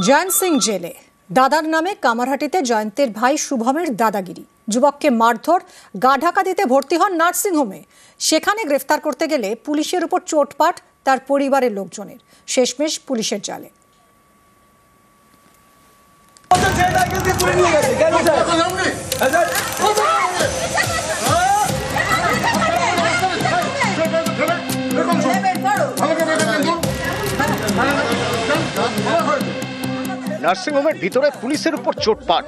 জয়ন্ত সিং জেলে। দাদার নামে কামারহাটিতে জয়ন্তের ভাই শুভমের দাদাগিরি। যুবককে মারধর, গা ঢাকা দিতে ভর্তি হন নার্সিংহোমে। সেখানে গ্রেফতার করতে গেলে পুলিশের উপর চোটপাট তার পরিবারের লোকজনের। শেষমেশ পুলিশের জালে। নার্সিংহোমের ভিতরে পুলিশের উপর চোটপাট।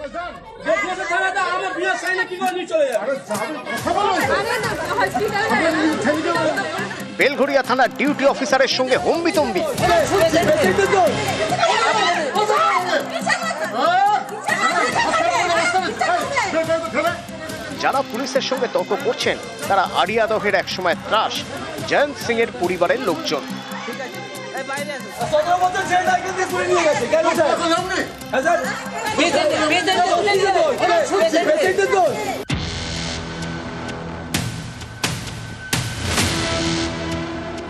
বেলঘড়িয়া থানার ডিউটি অফিসারের সঙ্গে হম্বিতম্বি। যারা পুলিশের সঙ্গে তর্ক করছেন তারা আড়িয়াদহের একসময় ত্রাস জয়ন্ত সিং এর পরিবারের লোকজন।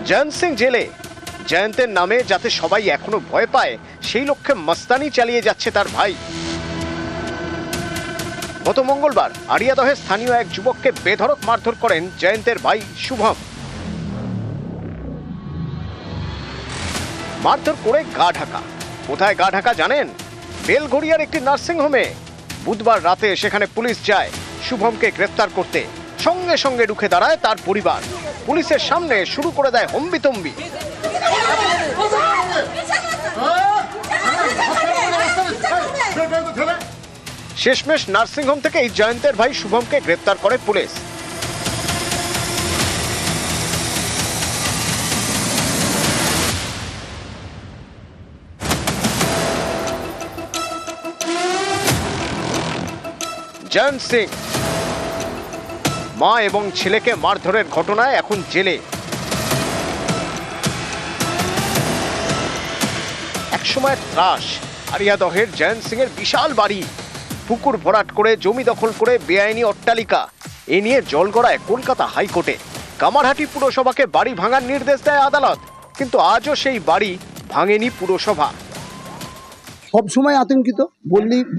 জয়ন্ত সিং জেলে। জয়ন্তের নামে যাতে সবাই এখনো ভয় পায় সেই লক্ষ্যে মস্তানি চালিয়ে যাচ্ছে তার ভাই। গত মঙ্গলবার আড়িয়াদহের স্থানীয় এক যুবককে বেধড়ক মারধর করেন জয়ন্তের ভাই শুভম। মারধর করে গা ঢাকা। কোথায় গা ঢাকা জানেন? বেলঘড়িয়ার একটি নার্সিংহোমে। বুধবার রাতে সেখানে পুলিশ যায় শুভমকে গ্রেফতার করতে। সঙ্গে সঙ্গে রুখে দাঁড়ায় তার পরিবার। পুলিশের সামনে শুরু করে দেয় হম্বিতম্বি। শেষমেশ নার্সিংহোম থেকে এই জয়ন্তের ভাই শুভমকে গ্রেফতার করে পুলিশ। জয়ন্ত সিং মা এবং ছেলেকে মারধরের ঘটনায় এখন জেলে। একসময় ত্রাস আড়িয়াদহের জয়ন্ত সিং এর বিশাল বাড়ি। পুকুর ভরাট করে জমি দখল করে বেআইনি অট্টালিকা, এ নিয়ে জল গড়ায় কলকাতা হাইকোর্টে। কামারহাটি পুরসভাকে বাড়ি ভাঙার নির্দেশ দেয় আদালত, কিন্তু আজও সেই বাড়ি ভাঙেনি পুরসভা। সব সময় আতঙ্কিত,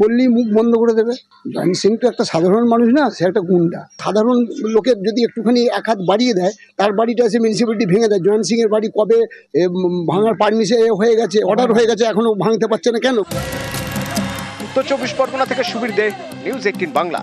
বললি মুখ বন্ধ করে দেবে। জয়ন্ত সিং তো একটা সাধারণ মানুষ না, সে একটা গুন্ডা। সাধারণ লোকের যদি একটুখানি এক হাত বাড়িয়ে দেয়, তার বাড়িটা এসে মিউনিসিপ্যালিটি ভেঙে দেয়। জয়ন্ত সিং এর বাড়ি কবে ভাঙার পারমিশন হয়ে গেছে, অর্ডার হয়ে গেছে, এখনো ভাঙতে পারছে না কেন? উত্তর 24 পরগনা থেকে সুবীর দে, নিউজ 18 বাংলা।